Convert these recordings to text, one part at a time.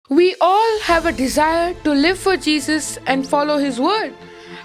We all have a desire to live for Jesus and follow His word.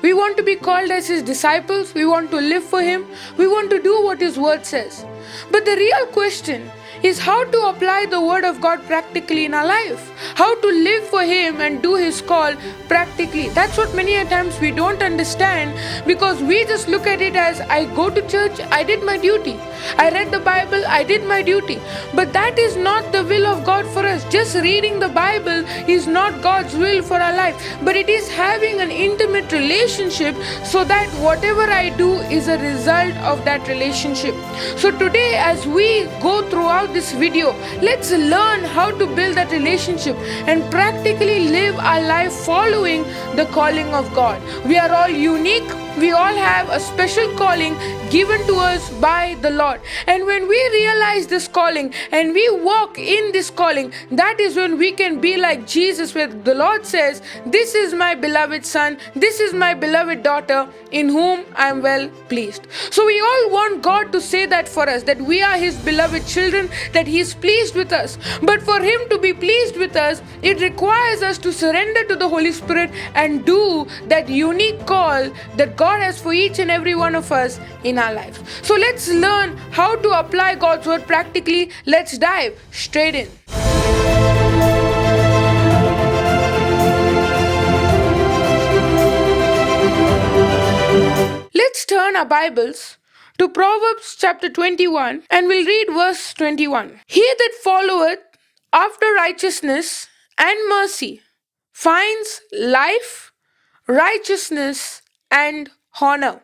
We want to be called as His disciples. We want to live for Him. We want to do what His word says. But the real question is how to apply the word of God practically in our life. How to live for Him and do His call practically. That's what many a times we don't understand, because we just look at it as, I go to church, I did my duty. I read the Bible, I did my duty. But that is not the will of God for us. Just reading the Bible is not God's will for our life, but it is having an intimate relationship so that whatever I do is a result of that relationship. So today, as we go throughout this video, let's learn how to build that relationship and practically live our life following the calling of God. We are all unique. We all have a special calling given to us by the Lord. And when we realize this calling and we walk in this calling, that is when we can be like Jesus, where the Lord says, "This is my beloved Son, this is my beloved daughter, in whom I am well pleased." So we all want God to say that for us, that we are His beloved children, that He is pleased with us. But for Him to be pleased with us, it requires us to surrender to the Holy Spirit and do that unique call that God has for each and every one of us in our lives. So let's learn how to apply God's word practically. Let's dive straight in. Let's turn our Bibles to Proverbs chapter 21 and we'll read verse 21. He that followeth after righteousness and mercy finds life, righteousness, and honor.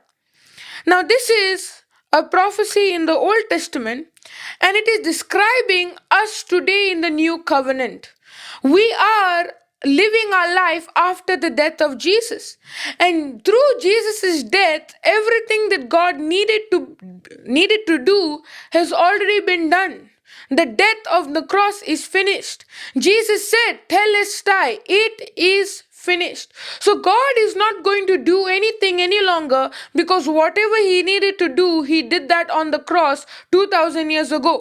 Now, this is a prophecy in the Old Testament, and it is describing us today in the new covenant. We are living our life after the death of Jesus, and through Jesus' death, everything that God needed to do has already been done. The death of the cross is finished. Jesus said, "Telestai," it is finished. So God is not going to do anything any longer, because whatever He needed to do, He did that on the cross 2000 years ago.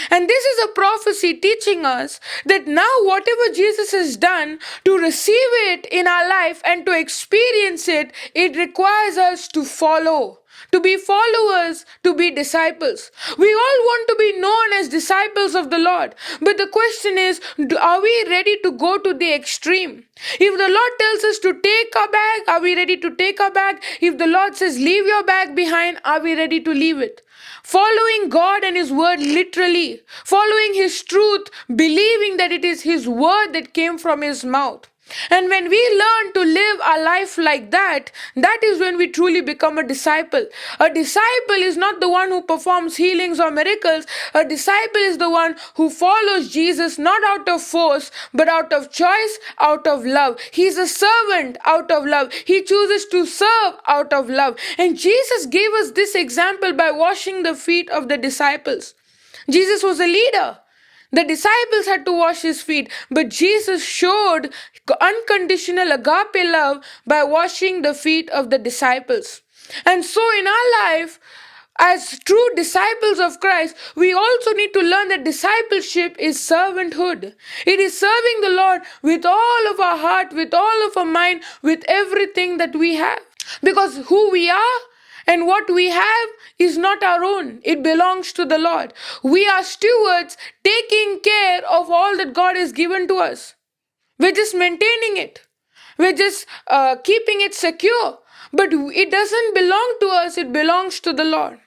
And this is a prophecy teaching us that now whatever Jesus has done, to receive it in our life and to experience it, it requires us to follow. To be followers, to be disciples. We all want to be known as disciples of the Lord. But the question is, are we ready to go to the extreme? If the Lord tells us to take our bag, are we ready to take our bag? If the Lord says, leave your bag behind, are we ready to leave it? Following God and His word literally. Following His truth, believing that it is His word that came from His mouth. And when we learn to live our life like that, that is when we truly become a disciple. A disciple is not the one who performs healings or miracles. A disciple is the one who follows Jesus not out of force, but out of choice, out of love. He's a servant out of love. He chooses to serve out of love. And Jesus gave us this example by washing the feet of the disciples. Jesus was a leader. The disciples had to wash His feet, but Jesus showed unconditional agape love by washing the feet of the disciples. And so in our life, as true disciples of Christ, we also need to learn that discipleship is servanthood. It is serving the Lord with all of our heart, with all of our mind, with everything that we have. Because who we are and what we have is not our own. It belongs to the Lord. We are stewards taking care of all that God has given to us. We're just maintaining it. We're just keeping it secure. But it doesn't belong to us. It belongs to the Lord.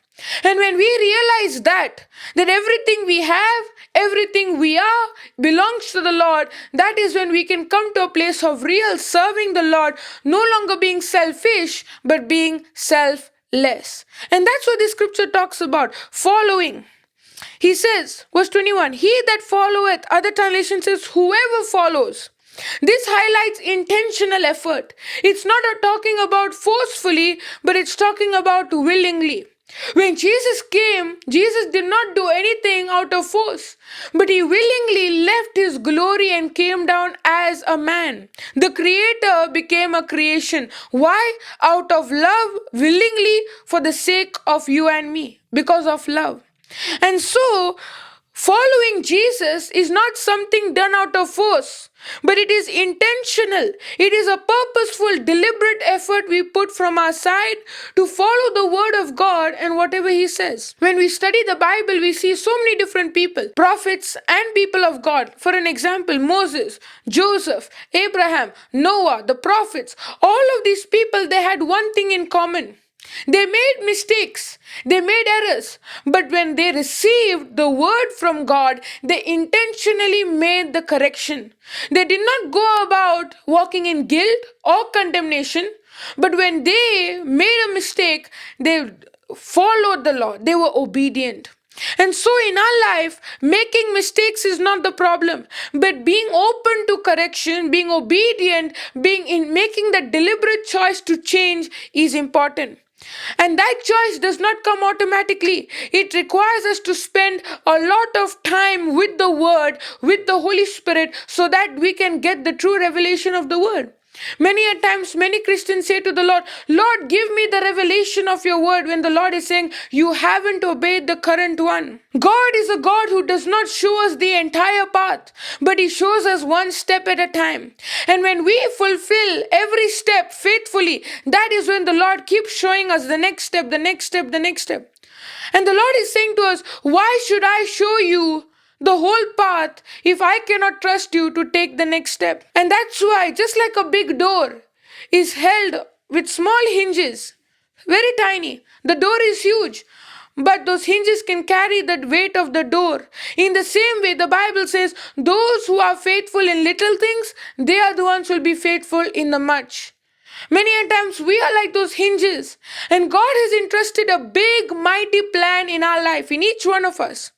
And when we realize that everything we have, everything we are belongs to the Lord, that is when we can come to a place of real serving the Lord, no longer being selfish, but being selfless. And that's what the scripture talks about, following. He says, verse 21, he that followeth, other translation says, whoever follows. This highlights intentional effort. It's not talking about forcefully, but it's talking about willingly. When Jesus came, Jesus did not do anything out of force, but He willingly left His glory and came down as a man. The Creator became a creation. Why? Out of love, willingly, for the sake of you and me, because of love. And so, Following Jesus is not something done out of force, but it is intentional. It is a purposeful, deliberate effort we put from our side to follow the word of God and whatever He says. When we study the Bible, we see so many different people, prophets and people of God. For an example, Moses, Joseph, Abraham, Noah, the prophets, all of these people, they had one thing in common. They made mistakes, they made errors, but when they received the word from God, they intentionally made the correction. They did not go about walking in guilt or condemnation, but when they made a mistake, they followed the law, they were obedient. And so in our life, making mistakes is not the problem, but being open to correction, being obedient, being in making the deliberate choice to change is important. And that choice does not come automatically. It requires us to spend a lot of time with the Word, with the Holy Spirit, so that we can get the true revelation of the Word. Many a times, many Christians say to the Lord, Lord, give me the revelation of your word, when the Lord is saying, you haven't obeyed the current one. God is a God who does not show us the entire path, but He shows us one step at a time. And when we fulfill every step faithfully, that is when the Lord keeps showing us the next step, the next step, the next step. And the Lord is saying to us, why should I show you the whole path if I cannot trust you to take the next step? And that's why, just like a big door is held with small hinges, very tiny, the door is huge, but those hinges can carry that weight of the door. In the same way, the Bible says, those who are faithful in little things, they are the ones who will be faithful in the much. Many a times we are like those hinges, and God has entrusted a big, mighty plan in our life, in each one of us.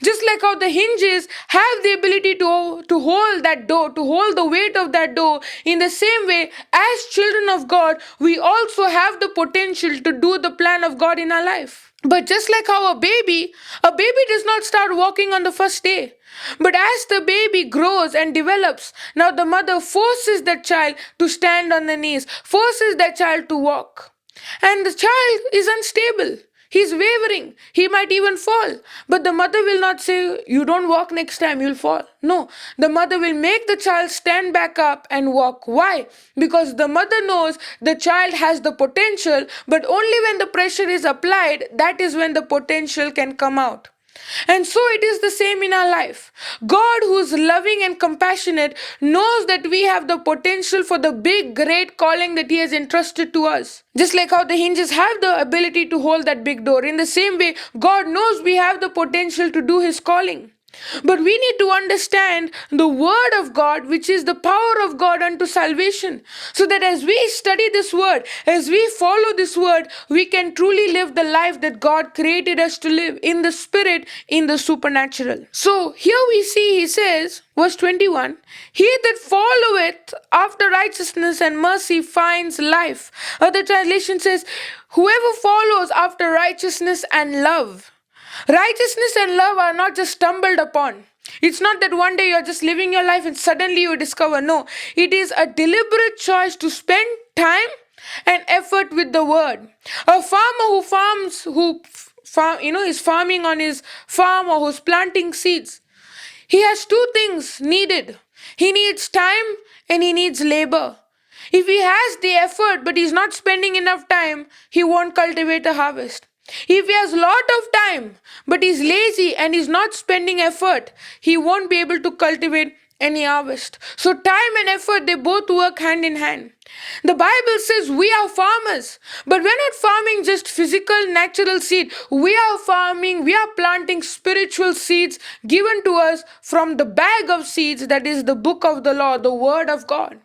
Just like how the hinges have the ability to hold that door, to hold the weight of that door, in the same way, as children of God, we also have the potential to do the plan of God in our life. But just like how a baby does not start walking on the first day. But as the baby grows and develops, now the mother forces that child to stand on the knees, forces that child to walk. And the child is unstable. He's wavering. He might even fall. But the mother will not say, you don't walk next time, you'll fall. No, the mother will make the child stand back up and walk. Why? Because the mother knows the child has the potential, but only when the pressure is applied, that is when the potential can come out. And so it is the same in our life. God, who's loving and compassionate, knows that we have the potential for the big, great calling that He has entrusted to us. Just like how the hinges have the ability to hold that big door, in the same way, God knows we have the potential to do His calling. But we need to understand the word of God, which is the power of God unto salvation, so that as we study this word, as we follow this word, we can truly live the life that God created us to live, in the spirit, in the supernatural. So here we see, He says, verse 21, he that followeth after righteousness and mercy finds life. Other translation says, whoever follows after righteousness and love. Righteousness and love are not just stumbled upon. It's not that one day you're just living your life and suddenly you discover. No, it is a deliberate choice to spend time and effort with the word. A farmer is farming on his farm, or who's planting seeds. He has two things needed. He needs time and he needs labor. If he has the effort but he's not spending enough time, he won't cultivate a harvest. If he has a lot of time, but he's lazy and is not spending effort, he won't be able to cultivate any harvest. So time and effort, they both work hand in hand. The Bible says we are farmers, but we're not farming just physical, natural seed. We are planting spiritual seeds given to us from the bag of seeds that is the book of the law, the word of God.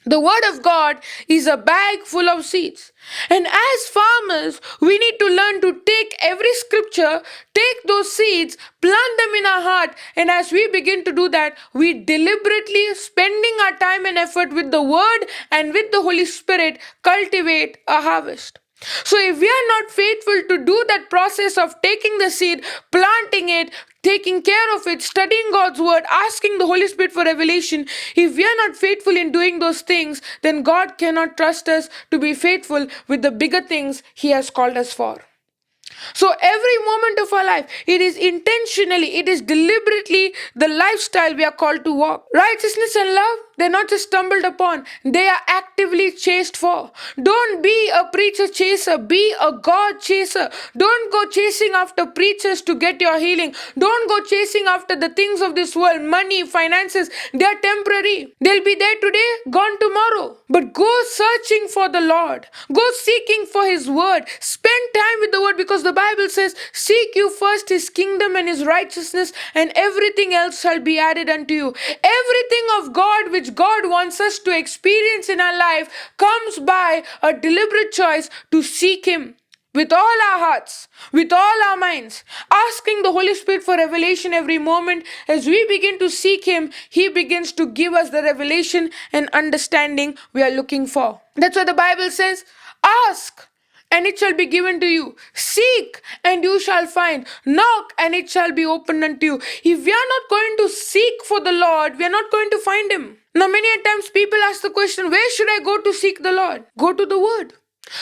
The word of God is a bag full of seeds. And as farmers, we need to learn to take every scripture, take those seeds, plant them in our heart. And as we begin to do that, we deliberately, spending our time and effort with the word and with the Holy Spirit, cultivate a harvest. So if we are not faithful to do that process of taking the seed, planting it, taking care of it, studying God's word, asking the Holy Spirit for revelation, if we are not faithful in doing those things, then God cannot trust us to be faithful with the bigger things He has called us for. So every moment of our life, it is intentionally, it is deliberately the lifestyle we are called to walk. Righteousness and love, they're not just stumbled upon, they are actively chased for. Don't be a preacher chaser, be a God chaser. Don't go chasing after preachers to get your healing. Don't go chasing after the things of this world, money, finances. They are temporary. They'll be there today, gone tomorrow. But go searching for the Lord. Go seeking for His word. Spend time with the word, because the Bible says, seek you first His kingdom and His righteousness, and everything else shall be added unto you. Everything of God which God wants us to experience in our life comes by a deliberate choice to seek Him with all our hearts, with all our minds, asking the Holy Spirit for revelation every moment. As we begin to seek Him, He begins to give us the revelation and understanding we are looking for. That's what the Bible says. Ask, and it shall be given to you. Seek, and you shall find. Knock, and it shall be opened unto you. If we are not going to seek for the Lord, we are not going to find Him. Now, many a times people ask the question, where should I go to seek the Lord? Go to the Word.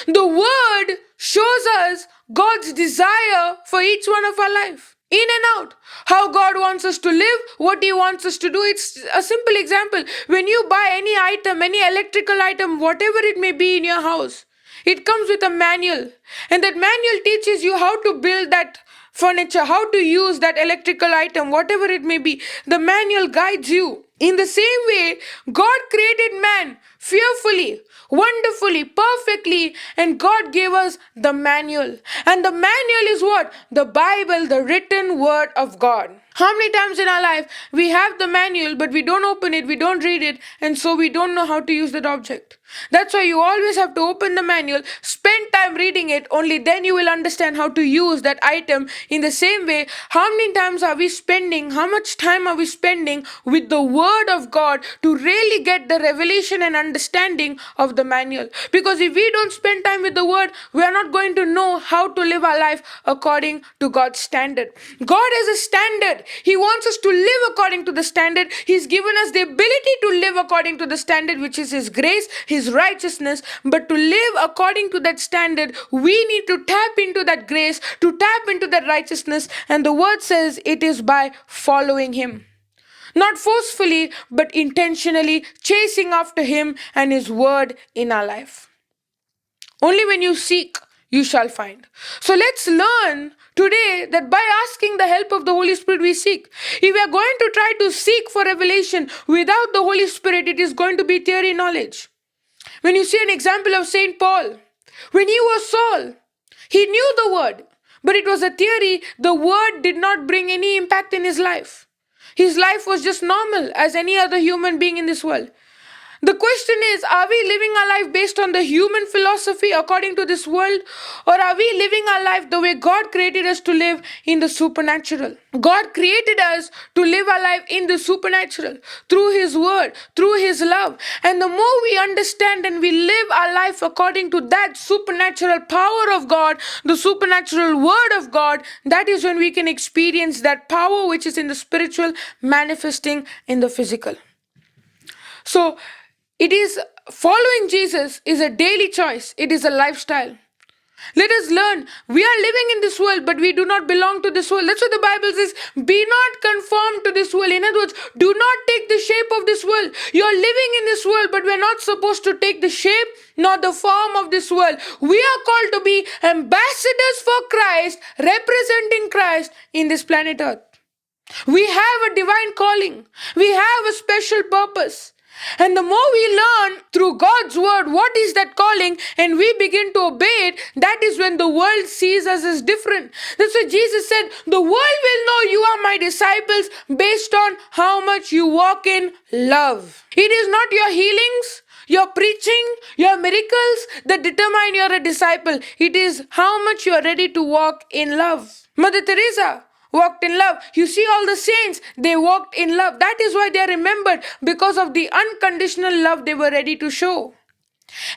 The Word shows us God's desire for each one of our life. In and out. How God wants us to live, what He wants us to do. It's a simple example. When you buy any item, any electrical item, whatever it may be in your house, it comes with a manual. And that manual teaches you how to build that furniture, how to use that electrical item, whatever it may be. The manual guides you. In the same way, God created man fearfully, wonderfully, perfectly, and God gave us the manual. And the manual is what? The Bible, the written word of God. How many times in our life we have the manual, but we don't open it, we don't read it, and so we don't know how to use that object. That's why you always have to open the manual, spend time reading it, only then you will understand how to use that item. In the same way, how many times are we spending, how much time are we spending with the word of God to really get the revelation and understanding of the manual? Because if we don't spend time with the word, we are not going to know how to live our life according to God's standard. God has a standard. He wants us to live according to the standard. He's given us the ability to live according to the standard, which is His grace, His righteousness. But to live according to that standard, we need to tap into that grace, to tap into that righteousness. And the word says it is by following Him. Not forcefully, but intentionally chasing after Him and His word in our life. Only when you seek, you shall find. So let's learn today that by asking the help of the Holy Spirit, we seek. If we are going to try to seek for revelation without the Holy Spirit, it is going to be theory knowledge. When you see an example of Saint Paul, when he was Saul, he knew the word, but it was a theory. The word did not bring any impact in his life. His life was just normal as any other human being in this world. The question is, are we living our life based on the human philosophy according to this world, or are we living our life the way God created us to live in the supernatural? God created us to live our life in the supernatural through His word, through His love. And the more we understand and we live our life according to that supernatural power of God, the supernatural word of God, that is when we can experience that power which is in the spiritual manifesting in the physical. So, it is following Jesus is a daily choice. It is a lifestyle. Let us learn. We are living in this world, but we do not belong to this world. That's what the Bible says. Be not conformed to this world. In other words, do not take the shape of this world. You are living in this world, but we're not supposed to take the shape nor the form of this world. We are called to be ambassadors for Christ, representing Christ in this planet Earth. We have a divine calling. We have a special purpose. And the more we learn through God's word what is that calling, and we begin to obey it, that is when the world sees us as different. That's why Jesus said, the world will know you are my disciples based on how much you walk in love. It is not your healings, your preaching, your miracles that determine you're a disciple. It is how much you are ready to walk in love. Mother Teresa walked in love. You see all the saints, they walked in love. That is why they are remembered, because of the unconditional love they were ready to show.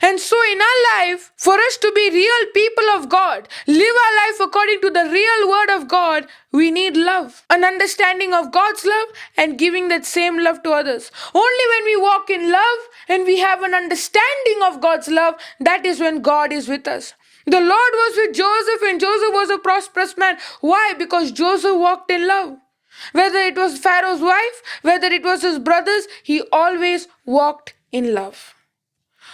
And so in our life, for us to be real people of God, live our life according to the real word of God, we need love, an understanding of God's love and giving that same love to others. Only when we walk in love and we have an understanding of God's love, that is when God is with us. The Lord was with Joseph, and Joseph was a prosperous man. Why? Because Joseph walked in love. Whether it was Pharaoh's wife, whether it was his brothers, he always walked in love.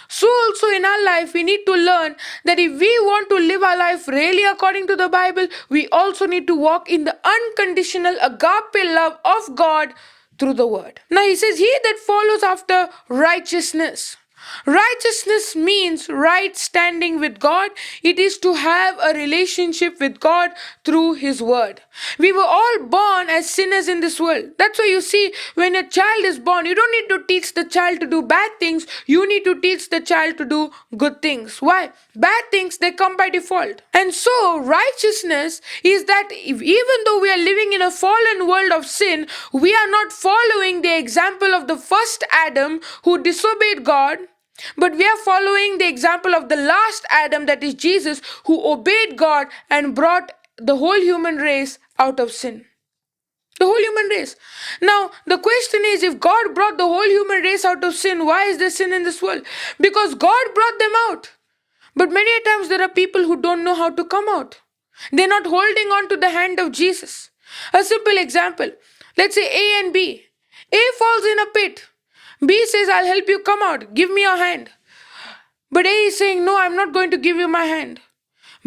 So, also in our life, we need to learn that if we want to live our life really according to the Bible, we also need to walk in the unconditional agape love of God through the Word. Now, he says, he that follows after righteousness. Righteousness means right standing with God. It is to have a relationship with God through His Word. We were all born as sinners in this world. That's why you see, when a child is born, you don't need to teach the child to do bad things. You need to teach the child to do good things. Why? Bad things, they come by default. And so, righteousness is that even though we are living in a fallen world of sin, we are not following the example of the first Adam who disobeyed God. But we are following the example of the last Adam, that is Jesus, who obeyed God and brought the whole human race out of sin. The whole human race. Now, the question is, if God brought the whole human race out of sin, why is there sin in this world? Because God brought them out. But many a times there are people who don't know how to come out. They're not holding on to the hand of Jesus. A simple example. Let's say A and B. A falls in a pit. B says, I'll help you come out. Give me your hand. But A is saying, no, I'm not going to give you my hand.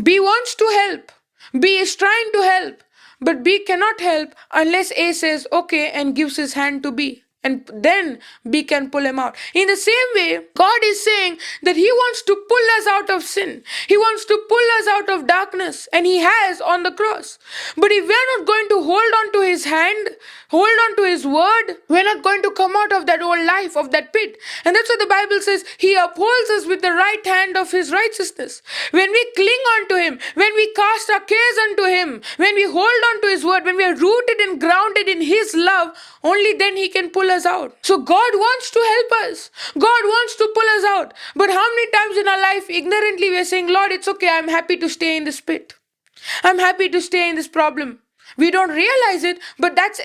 B wants to help. B is trying to help. But B cannot help unless A says, okay, and gives his hand to B. And then B can pull him out. In the same way, God is saying that He wants to pull us out of sin. He wants to pull us out of darkness. And He has on the cross. But if we are not going to hold on to His hand, hold on to His word, we're not going to come out of that old life, of that pit. And that's what the Bible says. He upholds us with the right hand of His righteousness. When we cling on to Him, when we cast our cares unto Him, when we hold on to His word, when we are rooted and grounded in His love, only then He can pull us out. So God wants to help us. God wants to pull us out. But how many times in our life, ignorantly, we are saying, Lord, it's okay, I'm happy to stay in this pit. I'm happy to stay in this problem. We don't realize it, but that's,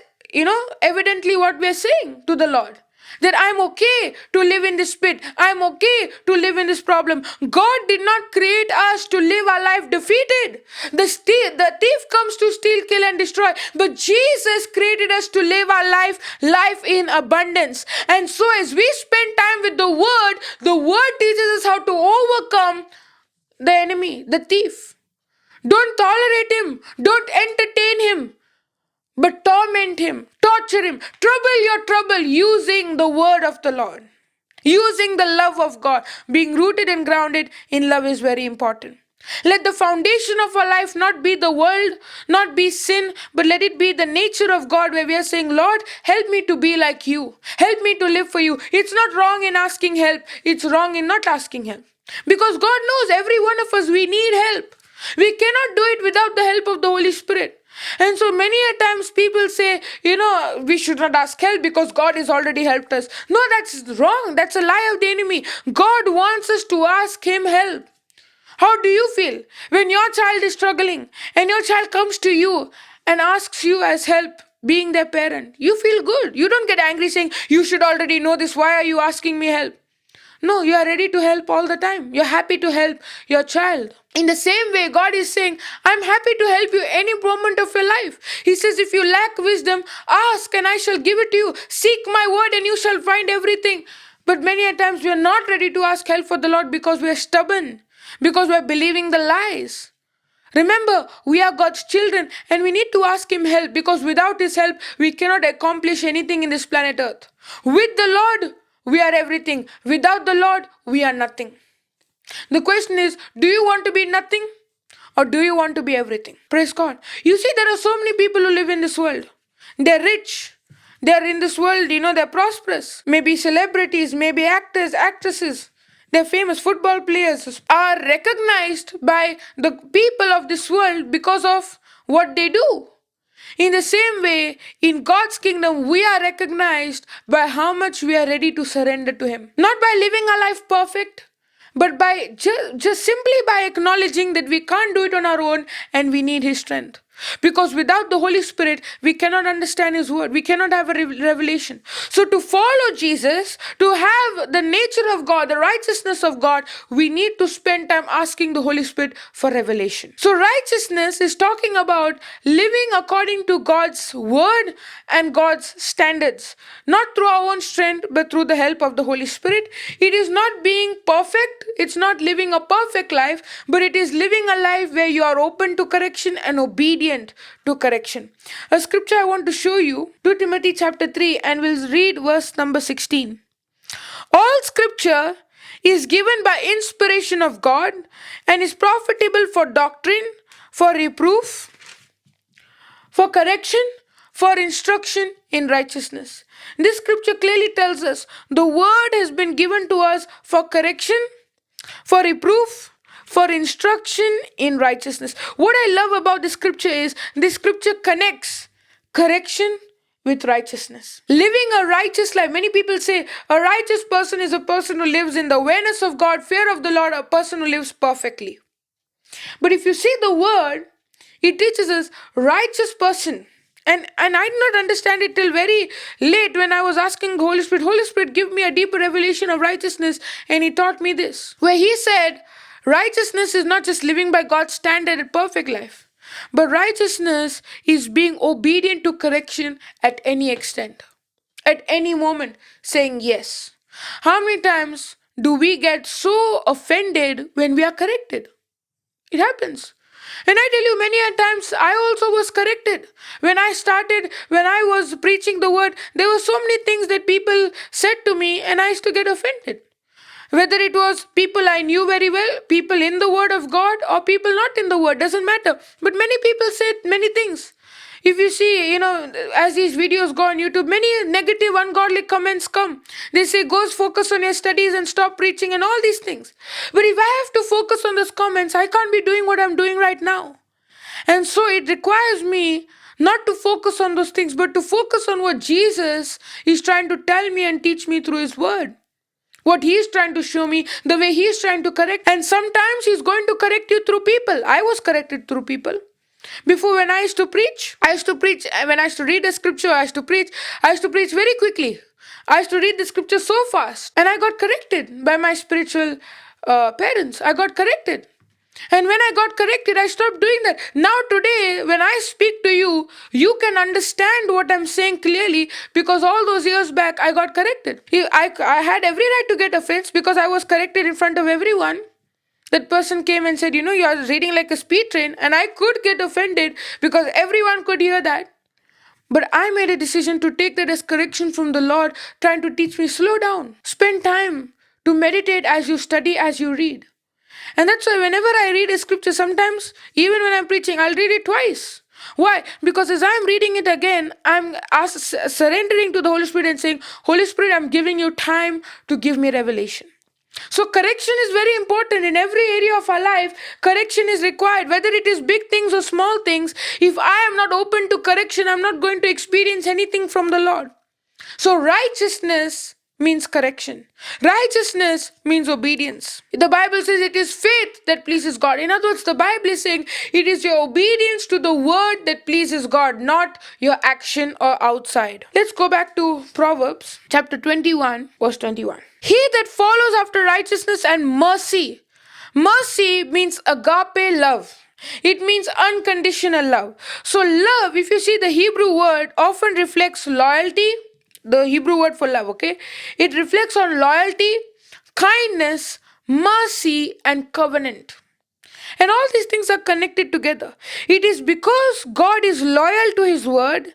evidently what we are saying to the Lord. That I'm okay to live in this pit. I'm okay to live in this problem. God did not create us to live our life defeated. The thief comes to steal, kill, and destroy. But Jesus created us to live our life in abundance. And so as we spend time with the Word teaches us how to overcome the enemy, the thief. Don't tolerate him. Don't entertain him. But torment him, torture him, trouble your trouble using the word of the Lord. Using the love of God. Being rooted and grounded in love is very important. Let the foundation of our life not be the world, not be sin, but let it be the nature of God, where we are saying, Lord, help me to be like you. Help me to live for you. It's not wrong in asking help. It's wrong in not asking help. Because God knows every one of us, we need help. We cannot do it without the help of the Holy Spirit. And so many a times people say, we should not ask help because God has already helped us. No, that's wrong. That's a lie of the enemy. God wants us to ask Him help. How do you feel when your child is struggling and your child comes to you and asks you as help, being their parent? You feel good. You don't get angry saying, you should already know this. Why are you asking me help? No, you are ready to help all the time. You're happy to help your child. In the same way, God is saying, I'm happy to help you any moment of your life. He says, if you lack wisdom, ask and I shall give it to you. Seek my word and you shall find everything. But many a times we are not ready to ask help for the Lord because we are stubborn, because we are believing the lies. Remember, we are God's children and we need to ask Him help, because without His help, we cannot accomplish anything in this planet Earth. With the Lord, we are everything. Without the Lord, we are nothing. The question is, do you want to be nothing or do you want to be everything? Praise God. You see, there are so many people who live in this world. They're rich. They're in this world, they're prosperous. Maybe celebrities, maybe actors, actresses. They're famous football players are recognized by the people of this world because of what they do. In the same way, in God's kingdom, we are recognized by how much we are ready to surrender to Him. Not by living our life perfect, but by just simply by acknowledging that we can't do it on our own and we need His strength. Because without the Holy Spirit, we cannot understand His word. We cannot have a revelation. So to follow Jesus, to have the nature of God, the righteousness of God, we need to spend time asking the Holy Spirit for revelation. So righteousness is talking about living according to God's word and God's standards. Not through our own strength, but through the help of the Holy Spirit. It is not being perfect. It's not living a perfect life, but it is living a life where you are open to correction and obedient to correction. A scripture I want to show you, 2 Timothy chapter 3, and we'll read verse number 16. All scripture is given by inspiration of God and is profitable for doctrine, for reproof, for correction, for instruction in righteousness. This scripture clearly tells us the word has been given to us for correction, for reproof, for instruction in righteousness. What I love about this scripture is this scripture connects correction with righteousness. Living a righteous life. Many people say a righteous person is a person who lives in the awareness of God, fear of the Lord, a person who lives perfectly. But if you see the word, it teaches us righteous person. And I did not understand it till very late when I was asking Holy Spirit, give me a deeper revelation of righteousness. And He taught me this, where He said, righteousness is not just living by God's standard and perfect life, but righteousness is being obedient to correction at any extent, at any moment, saying yes. How many times do we get so offended when we are corrected? It happens. And I tell you, many a times I also was corrected. When I was preaching the word, there were so many things that people said to me and I used to get offended. Whether it was people I knew very well, people in the word of God, or people not in the word, doesn't matter. But many people said many things. If you see, as these videos go on YouTube, many negative, ungodly comments come. They say, go focus on your studies and stop preaching and all these things. But if I have to focus on those comments, I can't be doing what I'm doing right now. And so it requires me not to focus on those things, but to focus on what Jesus is trying to tell me and teach me through His word. What He is trying to show me, the way He is trying to correct. And sometimes He's going to correct you through people. I was corrected through people. Before, when I used to preach, when I used to read the scripture, I used to preach very quickly. I used to read the scripture so fast. And I got corrected by my spiritual parents. I got corrected. And when I got corrected, I stopped doing that. Now today, when I speak to you, you can understand what I'm saying clearly because all those years back, I got corrected. I had every right to get offense because I was corrected in front of everyone. That person came and said, you are reading like a speed train, and I could get offended because everyone could hear that. But I made a decision to take that as correction from the Lord, trying to teach me, slow down, spend time to meditate as you study, as you read. And that's why whenever I read a scripture, sometimes, even when I'm preaching, I'll read it twice. Why? Because as I'm reading it again, I'm surrendering to the Holy Spirit and saying, Holy Spirit, I'm giving you time to give me revelation. So correction is very important in every area of our life. Correction is required, whether it is big things or small things. If I am not open to correction, I'm not going to experience anything from the Lord. So righteousness means correction. Righteousness means obedience. The Bible says it is faith that pleases God. In other words, the Bible is saying it is your obedience to the word that pleases God, not your action or outside. Let's go back to Proverbs chapter 21, verse 21. He that follows after righteousness and mercy. Mercy means agape love. It means unconditional love. So love, if you see the Hebrew word, often reflects loyalty. The Hebrew word for love, okay? It reflects on loyalty, kindness, mercy, and covenant. And all these things are connected together. It is because God is loyal to His word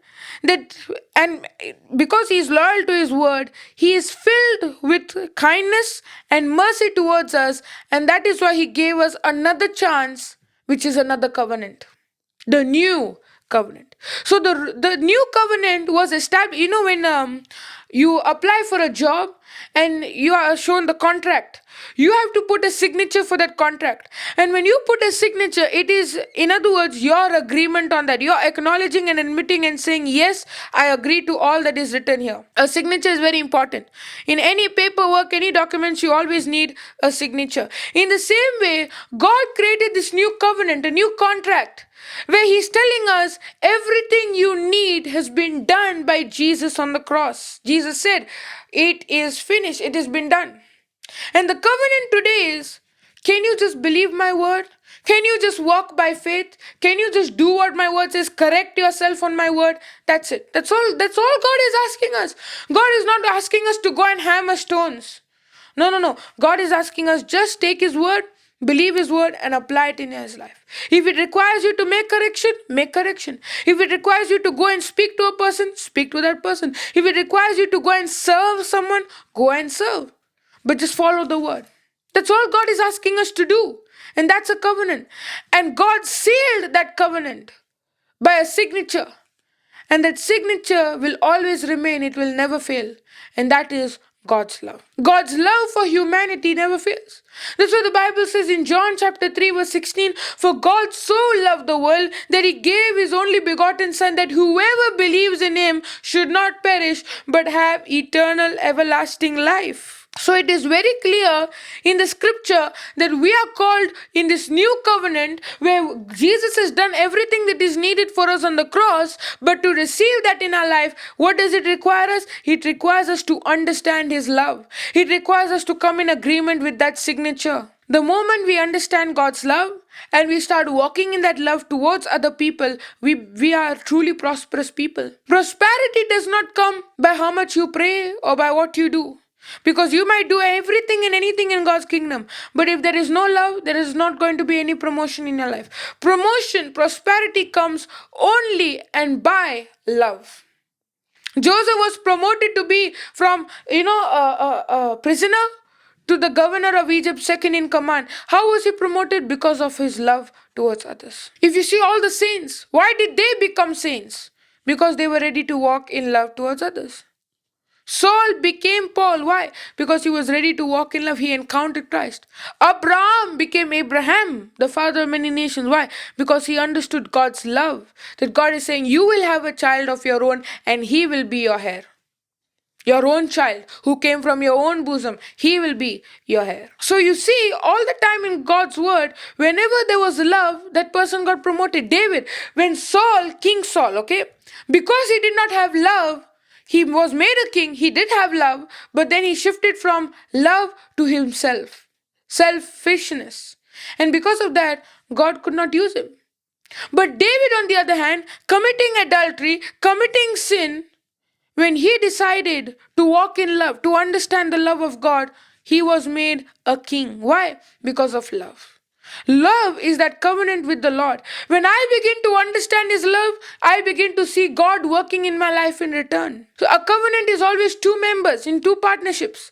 and because He is loyal to His word, He is filled with kindness and mercy towards us. And that is why He gave us another chance, which is another covenant. The new covenant. So the new covenant was established. When you apply for a job and you are shown the contract, you have to put a signature for that contract. And when you put a signature, it is, in other words, your agreement on that. You're acknowledging and admitting and saying, yes, I agree to all that is written here. A signature is very important. In any paperwork, any documents, you always need a signature. In the same way, God created this new covenant, a new contract, where he's telling us everything you need has been done by Jesus on the cross. Jesus said, "It is finished, it has been done." And the covenant today is, can you just believe my word? Can you just walk by faith? Can you just do what my word says? Correct yourself on my word? That's it. That's all God is asking us. God is not asking us to go and hammer stones. No, no, no. God is asking us just take his word, believe his word, and apply it in his life. If it requires you to make correction, make correction. If it requires you to go and speak to a person, speak to that person. If it requires you to go and serve someone, go and serve. But just follow the word. That's all God is asking us to do. And that's a covenant. And God sealed that covenant by a signature. And that signature will always remain, it will never fail. And that is God's love. God's love for humanity never fails. That's what the Bible says in John chapter 3 verse 16. For God so loved the world that he gave his only begotten Son, that whoever believes in him should not perish but have eternal everlasting life. So it is very clear in the scripture that we are called in this new covenant where Jesus has done everything that is needed for us on the cross. But to receive that in our life, what does it require us? It requires us to understand his love. It requires us to come in agreement with that signature. The moment we understand God's love and we start walking in that love towards other people, we are truly prosperous people. Prosperity does not come by how much you pray or by what you do. Because you might do everything and anything in God's kingdom, but if there is no love, there is not going to be any promotion in your life. Promotion, prosperity comes only and by love. Joseph was promoted to be from, a prisoner to the governor of Egypt, second in command. How was he promoted? Because of his love towards others. If you see all the saints, why did they become saints? Because they were ready to walk in love towards others. Saul became Paul. Why? Because he was ready to walk in love. He encountered Christ. Abraham became Abraham, the father of many nations. Why? Because he understood God's love. That God is saying, you will have a child of your own and he will be your heir. Your own child who came from your own bosom, he will be your heir. So you see, all the time in God's word, whenever there was love, that person got promoted. David, when King Saul, okay, because he did not have love, he was made a king, he did have love, but then he shifted from love to himself, selfishness. And because of that, God could not use him. But David, on the other hand, committing adultery, committing sin, when he decided to walk in love, to understand the love of God, he was made a king. Why? Because of love. Love is that covenant with the Lord. When I begin to understand his love, I begin to see God working in my life in return. So a covenant is always two members in two partnerships.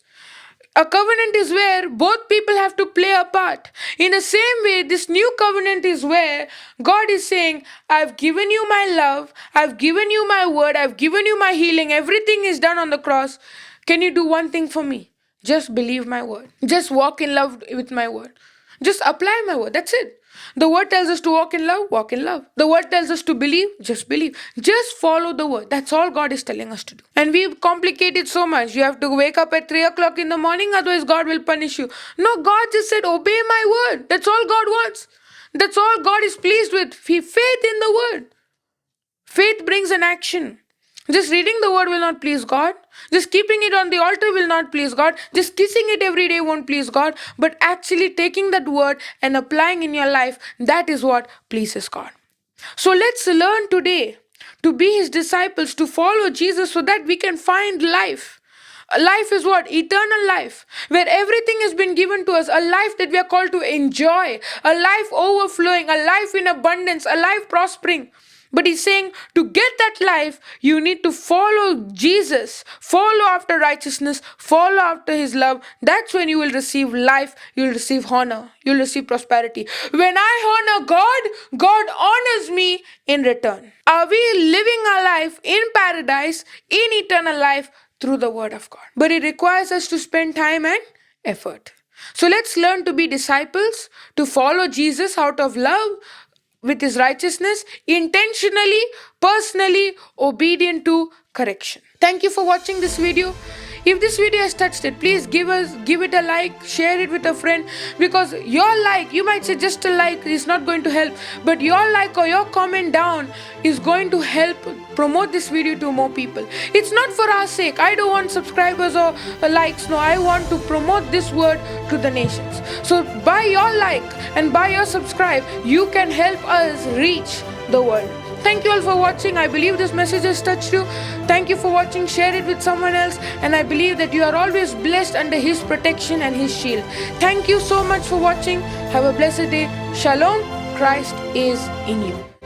A covenant is where both people have to play a part. In the same way, this new covenant is where God is saying, I've given you my love, I've given you my word, I've given you my healing, everything is done on the cross. Can you do one thing for me? Just believe my word. Just walk in love with my word. Just apply my word. That's it. The word tells us to walk in love, walk in love. The word tells us to believe, just believe. Just follow the word. That's all God is telling us to do. And we complicate it so much. You have to wake up at 3 o'clock in the morning, otherwise God will punish you. No, God just said, obey my word. That's all God wants. That's all God is pleased with. Faith in the word. Faith brings an action. Just reading the word will not please God. Just keeping it on the altar will not please God. Just kissing it every day won't please God. But actually taking that word and applying in your life, that is what pleases God. So let's learn today to be his disciples, to follow Jesus so that we can find life. Life is what? Eternal life, where everything has been given to us. A life that we are called to enjoy. A life overflowing. A life in abundance. A life prospering. But he's saying to get that life, you need to follow Jesus, follow after righteousness, follow after his love. That's when you will receive life, you'll receive honor, you'll receive prosperity. When I honor God, God honors me in return. Are we living our life in paradise, in eternal life through the word of God? But it requires us to spend time and effort. So let's learn to be disciples, to follow Jesus out of love, with his righteousness, intentionally, personally, obedient to correction. Thank you for watching this video. If this video has touched it, please give it a like, share it with a friend, because your like, you might say just a like is not going to help, but your like or your comment down is going to help promote this video to more people. It's not for our sake. I don't want subscribers or likes. No, I want to promote this word to the nations. So by your like and by your subscribe, you can help us reach the world. Thank you all for watching. I believe this message has touched you. Thank you for watching. Share it with someone else. And I believe that you are always blessed under His protection and His shield. Thank you so much for watching. Have a blessed day. Shalom. Christ is in you.